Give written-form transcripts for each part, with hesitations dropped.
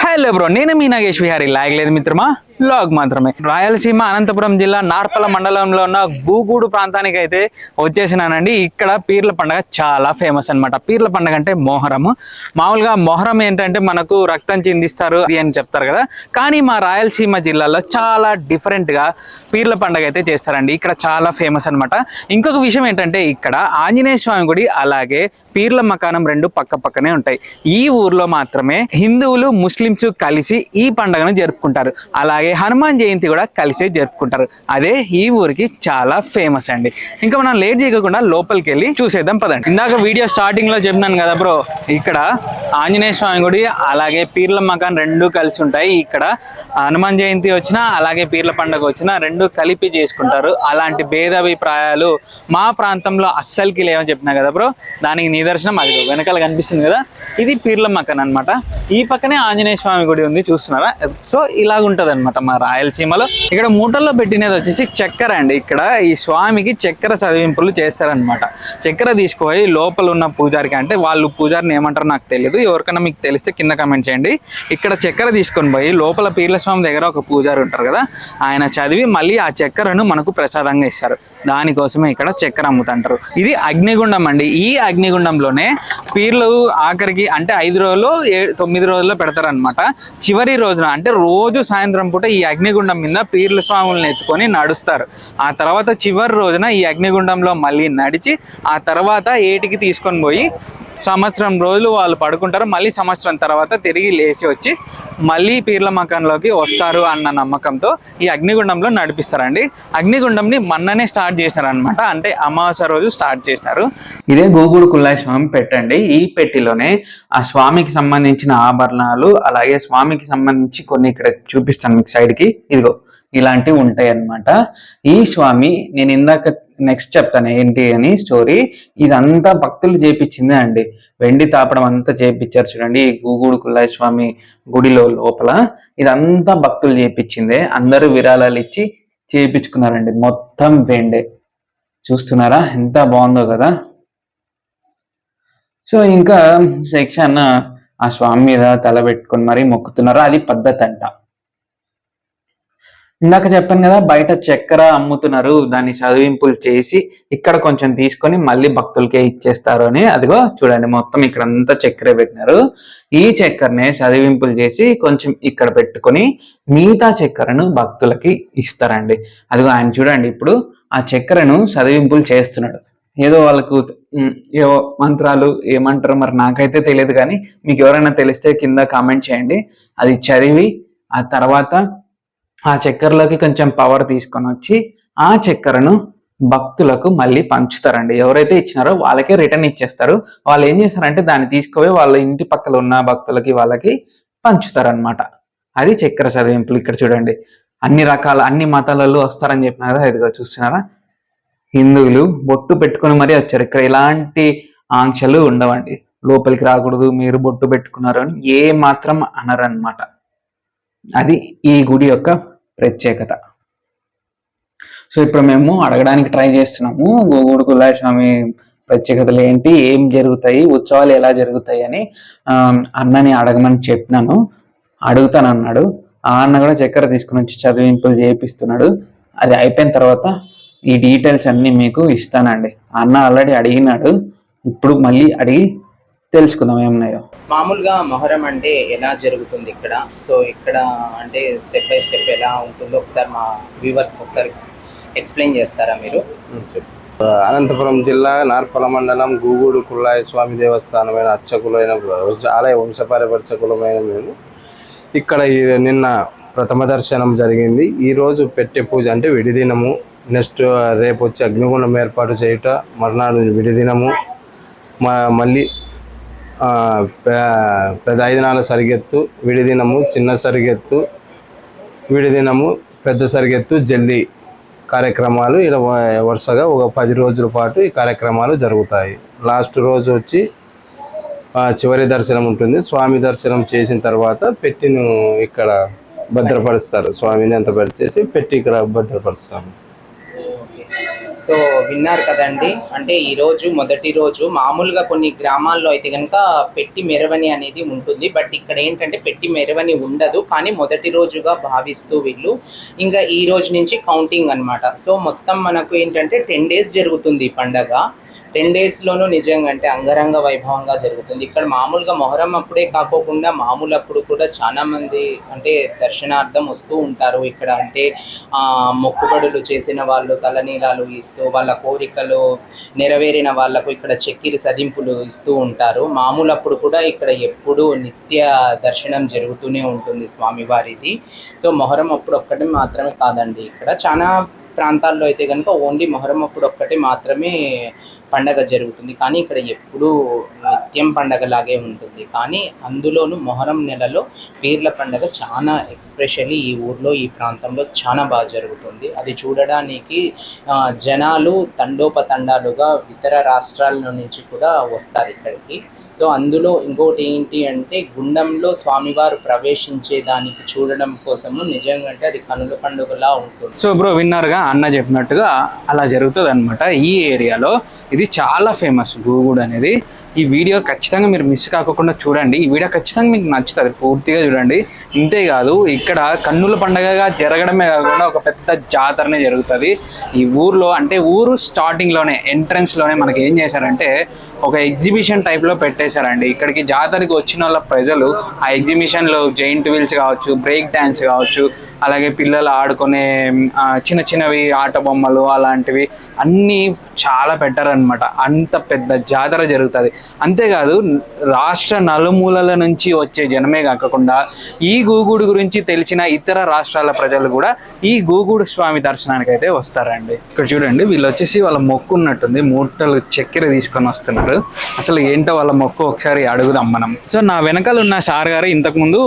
Hello bro, నేను మీ నాగేష్ విహారీ. లాగలేదు మిత్రమా, log మాత్రమే. రాయలసీమ అనంతపురం జిల్లా నార్పల మండలంలో ఉన్న గూగూడు ప్రాంతానికి అయితే వచ్చేసినానండి. ఇక్కడ పీర్ల పండుగ చాలా ఫేమస్ అన్నమాట. పీర్ల పండుగ అంటే మొహరము. మామూలుగా మొహరం ఏంటంటే మనకు రక్తం చిందిస్తారు అని చెప్తారు కదా, కానీ మా రాయలసీమ జిల్లాలో చాలా డిఫరెంట్గా పీర్ల పండుగ అయితే చేస్తారండి. ఇక్కడ చాలా ఫేమస్ అన్నమాట. ఇంకొక విషయం ఏంటంటే ఇక్కడ ఆంజనేయ స్వామి గుడి అలాగే పీర్ల మకానం రెండు పక్క పక్కనే ఉంటాయి. ఈ ఊర్లో మాత్రమే హిందువులు ముస్లిమ్స్ కలిసి ఈ పండుగను జరుపుకుంటారు. అలాగే హనుమాన్ జయంతి కూడా కలిసి జరుపుకుంటారు. అదే ఈ ఊరికి చాలా ఫేమస్ అండి. ఇంకా మనం లేట్ చేయకుండా లోపలికి వెళ్ళి చూసేద్దాం పదండి. ఇందాక వీడియో స్టార్టింగ్ లో చెప్పినాను కదా బ్రో, ఇక్కడ ఆంజనేయ స్వామి గుడి అలాగే పీర్ల మకాన్ రెండు కలిసి ఉంటాయి. ఇక్కడ హనుమాన్ జయంతి వచ్చినా అలాగే పీర్ల పండుగ వచ్చినా రెండు కలిపి చేసుకుంటారు. అలాంటి భేదాభిప్రాయాలు మా ప్రాంతంలో అస్సలకి లేవని చెప్పినా కదా బ్రో, దానికి నిదర్శనం అది వెనకాల కనిపిస్తుంది కదా, ఇది పీర్ల మకాన్ అనమాట. ఈ పక్కనే ఆంజనేయ స్వామి గుడి ఉంది, చూస్తున్నారా? సో ఇలాగుంటది అనమాట మా రాయలసీమలో. ఇక్కడ మూటల్లో పెట్టినది వచ్చేసి చక్కెర అండి. ఇక్కడ ఈ స్వామికి చక్కెర చదివింపులు చేస్తారనమాట. చక్కెర తీసుకుపోయి లోపల ఉన్న పూజారికి, అంటే వాళ్ళు పూజారిని ఏమంటారో నాకు తెలియదు, ఎవరికైనా మీకు తెలిస్తే కింద కామెంట్ చేయండి. ఇక్కడ చక్కెర తీసుకొని పోయి లోపల పీర్ల స్వామి దగ్గర ఒక పూజారి ఉంటారు కదా, ఆయన చదివి మళ్ళీ ఆ చక్కెరను మనకు ప్రసాదంగా ఇస్తారు. దానికోసమే ఇక్కడ చక్కెర అమ్ముతుంటారు. ఇది అగ్నిగుండం అండి. ఈ అగ్నిగుండంలోనే పీర్లు ఆఖరికి అంటే 5 రోజులు 9 రోజుల్లో పెడతారనమాట. చివరి రోజున అంటే రోజు సాయంత్రం పూట ఈ అగ్నిగుండం మీద పీర్ల స్వాములను ఎత్తుకొని నడుస్తారు. ఆ తర్వాత చివరి రోజున ఈ అగ్నిగుండంలో మళ్ళీ నడిచి ఆ తర్వాత ఏటికి తీసుకొని పోయి సంవత్సరం రోజులు వాళ్ళు పడుకుంటారు. మళ్ళీ సంవత్సరం తర్వాత తిరిగి లేచి వచ్చి మళ్ళీ పీర్ల మకాన్లోకి వస్తారు అన్న నమ్మకంతో ఈ అగ్నిగుండంలో నడిపిస్తారండి. అగ్నిగుండంని మొన్ననే స్టార్ట్ చేశారనమాట, అంటే అమావాస్య రోజు స్టార్ట్ చేశారు. ఇదే గూగూడు కుల్లాయి స్వామి పెట్టండి. ఈ పెట్టిలోనే ఆ స్వామికి సంబంధించిన ఆభరణాలు అలాగే స్వామికి సంబంధించి కొన్ని ఇక్కడ చూపిస్తాను మీకు సైడ్కి. ఇదిగో ఇలాంటివి ఉంటాయి అన్నమాట. ఈ స్వామి నేను ఇందాక నెక్స్ట్ చెప్తాను ఏంటి అని స్టోరీ. ఇదంతా భక్తులు చేపించిందే అండి. వెండి తాపడం అంతా చేపించారు చూడండి ఈ గూగూడు కుల్లాయి స్వామి గుడిలో లోపల. ఇదంతా భక్తులు చేపించిందే. అందరూ విరాళాలు ఇచ్చి చేయించుకున్నారండి. మొత్తం వెండే. చూస్తున్నారా ఎంత బాగుందో కదా. సో ఇంకా సెక్షన్ ఆ స్వామి మీద తల పెట్టుకొని మరీ మొక్కుతున్నారు. అది పద్ధతి అంట. ఇందాక చెప్పాను కదా, బయట చక్కెర అమ్ముతున్నారు, దాన్ని చదివింపులు చేసి ఇక్కడ కొంచెం తీసుకొని మళ్ళీ భక్తులకే ఇచ్చేస్తారు అని. అదిగో చూడండి, మొత్తం ఇక్కడ అంతా చక్కెర పెట్టినారు. ఈ చక్కెరనే చదివింపులు చేసి కొంచెం ఇక్కడ పెట్టుకొని మిగతా చక్కెరను భక్తులకి ఇస్తారండి. అదిగో ఆయన చూడండి, ఇప్పుడు ఆ చక్కెరను చదివింపులు చేస్తున్నాడు. ఏదో వాళ్ళకు ఏవో మంత్రాలు ఏమంటారో మరి నాకైతే తెలియదు, కానీ మీకు ఎవరైనా తెలిస్తే కింద కామెంట్ చేయండి. అది చదివి ఆ తర్వాత ఆ చక్కెరలోకి కొంచెం పవర్ తీసుకొని వచ్చి ఆ చక్కెరను భక్తులకు మళ్ళీ పంచుతారండి. ఎవరైతే ఇచ్చినారో వాళ్ళకే రిటర్న్ ఇచ్చేస్తారు. వాళ్ళు ఏం చేస్తారంటే దాన్ని తీసుకుపోయి వాళ్ళ ఇంటి పక్కల ఉన్న భక్తులకి వాళ్ళకి పంచుతారనమాట. అది చక్కెర చదివింపులు. ఇక్కడ చూడండి, అన్ని రకాల అన్ని మతాలలో వస్తారని చెప్పినారు కదా, ఇదిగో చూస్తున్నారా. హిందువులు బొట్టు పెట్టుకుని మరీ వచ్చారు. ఇక్కడ ఎలాంటి ఆంక్షలు ఉండవండి. లోపలికి రాకూడదు, మీరు బొట్టు పెట్టుకున్నారు అని ఏ మాత్రం అనరన్నమాట. అది ఈ గుడి యొక్క ప్రత్యేకత. సో ఇప్పుడు మేము అడగడానికి ట్రై చేస్తున్నాము గూగూడు కుల్లాయి స్వామి ప్రత్యేకతలు ఏంటి, ఏం జరుగుతాయి, ఉత్సవాలు ఎలా జరుగుతాయి అని అన్నని అడగమని చెప్పినాను. అడుగుతానన్నాడు. ఆ అన్న కూడా చక్కెర తీసుకుని వచ్చి చదివింపులు చేపిస్తున్నాడు. అది అయిపోయిన తర్వాత ఈ డీటెయిల్స్ అన్ని మీకు ఇస్తానండి. అన్న ఆల్రెడీ అడిగినాడు, ఇప్పుడు మళ్ళీ అడిగి తెలుసుకుందాం ఏమున్నాయో. మామూలుగా మొహరం అంటే ఎలా జరుగుతుంది ఇక్కడ? సో ఇక్కడ అంటే స్టెప్ బై స్టెప్ ఎలా ఉంటుందో ఒకసారి మా వ్యూవర్స్కి ఒకసారి ఎక్స్ప్లెయిన్ చేస్తారా మీరు? అనంతపురం జిల్లా నార్పల మండలం గూగూడు కుల్లాయి స్వామి దేవస్థానమైన అర్చకులైన ఆలయ వంశపారపర్చకులమైన మేము ఇక్కడ నిన్న ప్రథమ దర్శనం జరిగింది. ఈరోజు పెట్టే పూజ అంటే విడిదినము. నెక్స్ట్ రేపు వచ్చి అగ్నిగుండం ఏర్పాటు చేయుట, మర్నాడు విడిదినము, మళ్ళీ పెద్ద 5 నాళ్ళ సరిగెత్తు, విడిదినము, చిన్న సరిగెత్తు, విడిదినము, పెద్ద సరిగెత్తు, జల్లి కార్యక్రమాలు ఇలా వరుసగా ఒక 10 రోజుల పాటు ఈ కార్యక్రమాలు జరుగుతాయి. లాస్ట్ రోజు వచ్చి చివరి దర్శనం ఉంటుంది. స్వామి దర్శనం చేసిన తర్వాత పెట్టిను ఇక్కడ భద్రపరుస్తారు. స్వామిని అంత పరిచేసి పెట్టి ఇక్కడ భద్రపరుస్తాము. సో సో విన్నారు కదండి, అంటే ఈరోజు మొదటి రోజు. మామూలుగా కొన్ని గ్రామాల్లో అయితే కనుక పెట్టి మెరవని అనేది ఉంటుంది, బట్ ఇక్కడ ఏంటంటే పెట్టి మెరవని ఉండదు, కానీ మొదటి రోజుగా భావిస్తూ వీళ్ళు ఇంకా ఈ రోజు నుంచి కౌంటింగ్ అన్నమాట. సో మొత్తం మనకు ఏంటంటే 10 days జరుగుతుంది ఈ పండగ. 10 daysలోనూ నిజంగా అంటే అంగరంగ వైభవంగా జరుగుతుంది. ఇక్కడ మామూలుగా మొహరం అప్పుడే కాకోకుండా మామూలు అప్పుడు కూడా చాలా మంది అంటే దర్శనార్థం వస్తూ ఉంటారు ఇక్కడ. అంటే మొక్కుబడులు చేసిన వాళ్ళు తలనీలాలు ఇస్తూ, వాళ్ళ కోరికలు నెరవేరిన వాళ్ళకు ఇక్కడ చక్కెర సదింపులు ఇస్తూ ఉంటారు. మామూలు అప్పుడు కూడా ఇక్కడ ఎప్పుడూ నిత్య దర్శనం జరుగుతూనే ఉంటుంది స్వామివారిది. సో మొహరం అప్పుడు ఒక్కటి మాత్రమే కాదండి, ఇక్కడ చాలా ప్రాంతాల్లో అయితే కనుక ఓన్లీ మొహరం అప్పుడు ఒక్కటి మాత్రమే పండగ జరుగుతుంది, కానీ ఇక్కడ ఎప్పుడూ నిత్యం పండగలాగే ఉంటుంది. కానీ అందులోనూ మొహరం నెలలో పీర్ల పండగ చాలా ఎక్స్పెషల్లీ ఈ ఊర్లో ఈ ప్రాంతంలో చాలా బాగా జరుగుతుంది. అది చూడడానికి జనాలు తండోపతండాలుగా ఇతర రాష్ట్రాల నుంచి కూడా వస్తారు ఇక్కడికి. సో అందులో ఇంకోటి ఏంటి అంటే గుండంలో స్వామివారు ప్రవేశించేదానికి చూడడం కోసము నిజంగా అంటే అది కనుల పండుగలా ఉంటుంది. సో బ్రో విన్నర్గా అన్న చెప్పినట్టుగా అలా జరుగుతుంది అనమాట ఈ ఏరియాలో. ఇది చాలా ఫేమస్ గూగుడు అనేది. ఈ వీడియో ఖచ్చితంగా మీరు మిస్ కాకుండా చూడండి. ఈ వీడియో ఖచ్చితంగా మీకు నచ్చుతుంది, పూర్తిగా చూడండి. ఇంతేకాదు ఇక్కడ కన్నుల పండగగా జరగడమే కాకుండా ఒక పెద్ద జాతరనే జరుగుతుంది ఈ ఊర్లో. అంటే ఊరు స్టార్టింగ్లోనే ఎంట్రన్స్లోనే మనకి ఏం చేశారంటే ఒక ఎగ్జిబిషన్ టైప్లో పెట్టేశారండి. ఇక్కడికి జాతరకి వచ్చిన వాళ్ళ ప్రజలు ఆ ఎగ్జిబిషన్లో జైంట్ వీల్స్ కావచ్చు, బ్రేక్ డ్యాన్స్ కావచ్చు, అలాగే పిల్లలు ఆడుకునే చిన్న చిన్నవి ఆట బొమ్మలు అలాంటివి అన్నీ చాలా పెట్టారనమాట. అంత పెద్ద జాతర జరుగుతుంది. అంతేకాదు రాష్ట్ర నలుమూలల నుంచి వచ్చే జనమే కాకుండా ఈ గూగుడు గురించి తెలిసిన ఇతర రాష్ట్రాల ప్రజలు కూడా ఈ గూగుడు స్వామి దర్శనానికి అయితే వస్తారండి. ఇక్కడ చూడండి, వీళ్ళు వచ్చేసి వాళ్ళ మొక్కు ఉన్నట్టుంది, మూటలు చక్కెర తీసుకొని వస్తున్నారు. అసలు ఏంటో వాళ్ళ మొక్కు ఒకసారి అడుగుదాం మనం. సో నా వెనకాల ఉన్న సార్ గారు ఇంతకుముందు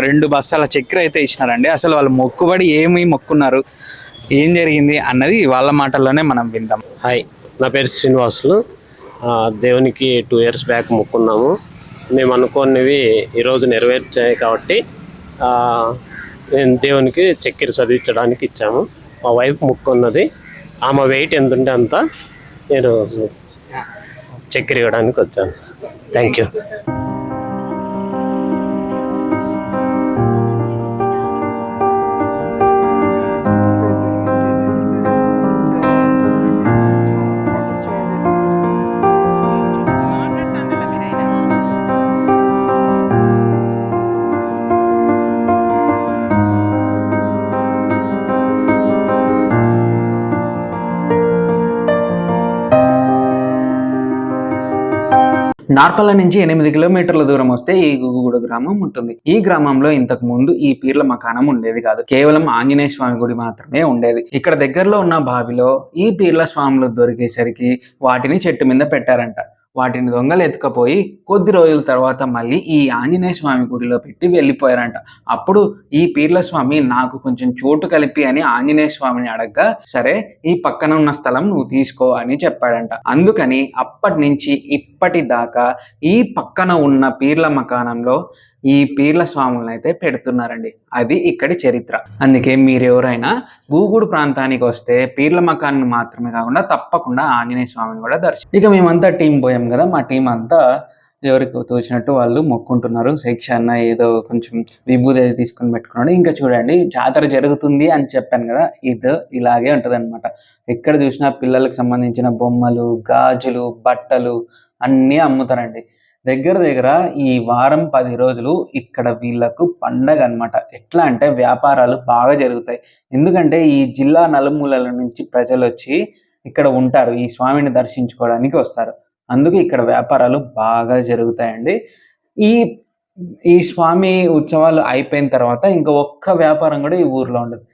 2 బస్తాల చక్కెర అయితే ఇచ్చినారండి. అసలు వాళ్ళ మొక్కుబడి ఏమి మొక్కున్నారు, ఏం జరిగింది అన్నది వాళ్ళ మాటల్లోనే మనం విందాం. హాయ్, నా పేరు శ్రీనివాసులు. దేవునికి 2 years బ్యాక్ మొక్కున్నాము. మేము అనుకోనివి ఈరోజు నెరవేర్చాయి కాబట్టి నేను దేవునికి చక్కెర చదివించడానికి ఇచ్చాము. మా వైఫ్ మొక్కున్నది, ఆమె వెయిట్ ఎంత ఉంటే అంత నేను చక్కెర ఇవ్వడానికి వచ్చాను. Thank you. నార్పల్ల నుంచి 8 కిలోమీటర్ల దూరం వస్తే ఈ గుగుడు గ్రామం ఉంటుంది. ఈ గ్రామంలో ఇంతకు ముందు ఈ పీర్ల మకానం ఉండేది కాదు, కేవలం ఆంజనేయ స్వామి గుడి మాత్రమే ఉండేది. ఇక్కడ దగ్గరలో ఉన్న బావిలో ఈ పీర్ల స్వాములు దొరికేసరికి వాటిని చెట్టు మీద పెట్టారంట. వాటిని దొంగలు ఎత్తుకపోయి కొద్ది రోజుల తర్వాత మళ్ళీ ఈ ఆంజనేయ స్వామి గుడిలో పెట్టి వెళ్ళిపోయారంట. అప్పుడు ఈ పీర్ల స్వామి నాకు కొంచెం చోటు కలిపి అని ఆంజనేయ స్వామిని అడగ్గా, సరే ఈ పక్కన ఉన్న స్థలం నువ్వు తీసుకో అని చెప్పాడంట. అందుకని అప్పటి నుంచి ఇప్పటిదాకా ఈ పక్కన ఉన్న పీర్ల మకానంలో ఈ పీర్ల స్వాములను అయితే పెడుతున్నారండి. అది ఇక్కడి చరిత్ర. అందుకే మీరు ఎవరైనా గూగుడు ప్రాంతానికి వస్తే పీర్ల మకాన్ని మాత్రమే కాకుండా తప్పకుండా ఆంజనేయ స్వామిని కూడా ఇక మేమంతా టీం పోయాం కదా, మా టీం అంతా ఎవరికి తోచినట్టు వాళ్ళు మొక్కుంటున్నారు. శిక్ష అన్న ఏదో కొంచెం విభూది అయితే తీసుకొని పెట్టుకున్నాడు. ఇంకా చూడండి, జాతర జరుగుతుంది అని చెప్పాను కదా, ఇది ఇలాగే ఉంటుంది అనమాట. ఎక్కడ చూసినా పిల్లలకు సంబంధించిన బొమ్మలు, గాజులు, బట్టలు అన్నీ అమ్ముతారండి. దగ్గర ఈ వారం 10 రోజులు ఇక్కడ వీళ్ళకు పండగ అనమాట. ఎట్లా అంటే వ్యాపారాలు బాగా జరుగుతాయి. ఎందుకంటే ఈ జిల్లా నలుమూలల నుంచి ప్రజలు వచ్చి ఇక్కడ ఉంటారు, ఈ స్వామిని దర్శించుకోవడానికి వస్తారు. అందుకే ఇక్కడ వ్యాపారాలు బాగా జరుగుతాయండి. ఈ స్వామి ఉత్సవాలు అయిపోయిన తర్వాత ఇంకా ఒక్క వ్యాపారం కూడా ఈ ఊర్లో ఉండదు.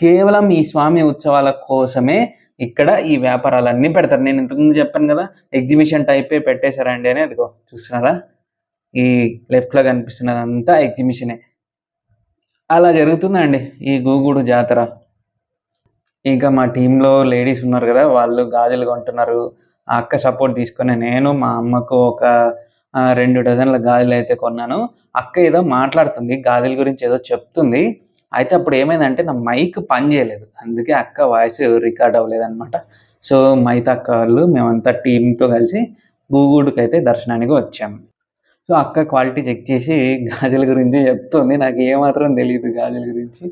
కేవలం ఈ స్వామి ఉత్సవాల కోసమే ఇక్కడ ఈ వ్యాపారాలన్నీ పెడతారు. నేను ఇంతకుముందు చెప్పాను కదా, ఎగ్జిబిషన్ టైపే పెట్టేశారండి అని. అదిగో చూస్తున్నారా, ఈ లెఫ్ట్లో కనిపిస్తున్నదంతా ఎగ్జిబిషనే. అలా జరుగుతుందండి ఈ గూగుడు జాతర. ఇంకా మా టీంలో లేడీస్ ఉన్నారు కదా, వాళ్ళు గాజులు కొంటున్నారు. ఆ అక్క సపోర్ట్ తీసుకొని నేను మా అమ్మకు ఒక 2 డజన్ల గాజులు అయితే కొన్నాను. అక్క ఏదో మాట్లాడుతుంది, గాజుల గురించి ఏదో చెప్తుంది. అయితే అప్పుడు ఏమైందంటే నా మైక్ పని చేయలేదు, అందుకే అక్క వాయిస్ రికార్డ్ అవ్వలేదు అనమాట. సో మైతా అక్క వాళ్ళు మేమంతా టీంతో కలిసి గూగూడుకి అయితే దర్శనానికి వచ్చాము. సో అక్క క్వాలిటీ చెక్ చేసి గాజుల గురించి చెప్తుంది. నాకు ఏమాత్రం తెలియదు గాజుల గురించి.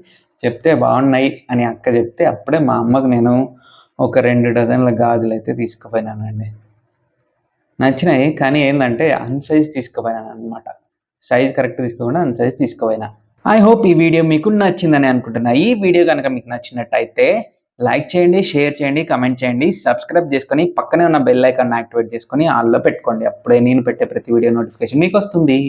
చెప్తే బాగున్నాయి అని అక్క చెప్తే అప్పుడే మా అమ్మకు నేను ఒక 2 డజన్ల గాజులు అయితే తీసుకుపోయినానండి. నచ్చినాయి, కానీ ఏంటంటే అన్సైజ్ తీసుకుపోయినాను అనమాట. సైజ్ కరెక్ట్ తీసుకోకుండా అన్సైజ్ తీసుకుపోయినా. ఐ హోప్ ఈ వీడియో మీకు నచ్చిందని అనుకుంటున్నా. ఈ వీడియో కనుక మీకు నచ్చినట్టయితే లైక్ చేయండి, షేర్ చేయండి, కమెంట్ చేయండి, సబ్స్క్రైబ్ చేసుకొని పక్కనే ఉన్న బెల్ ఐకాన్ యాక్టివేట్ చేసుకొని ఆల్లో పెట్టుకోండి. అప్పుడే నేను పెట్టే ప్రతి వీడియో నోటిఫికేషన్ మీకు వస్తుంది.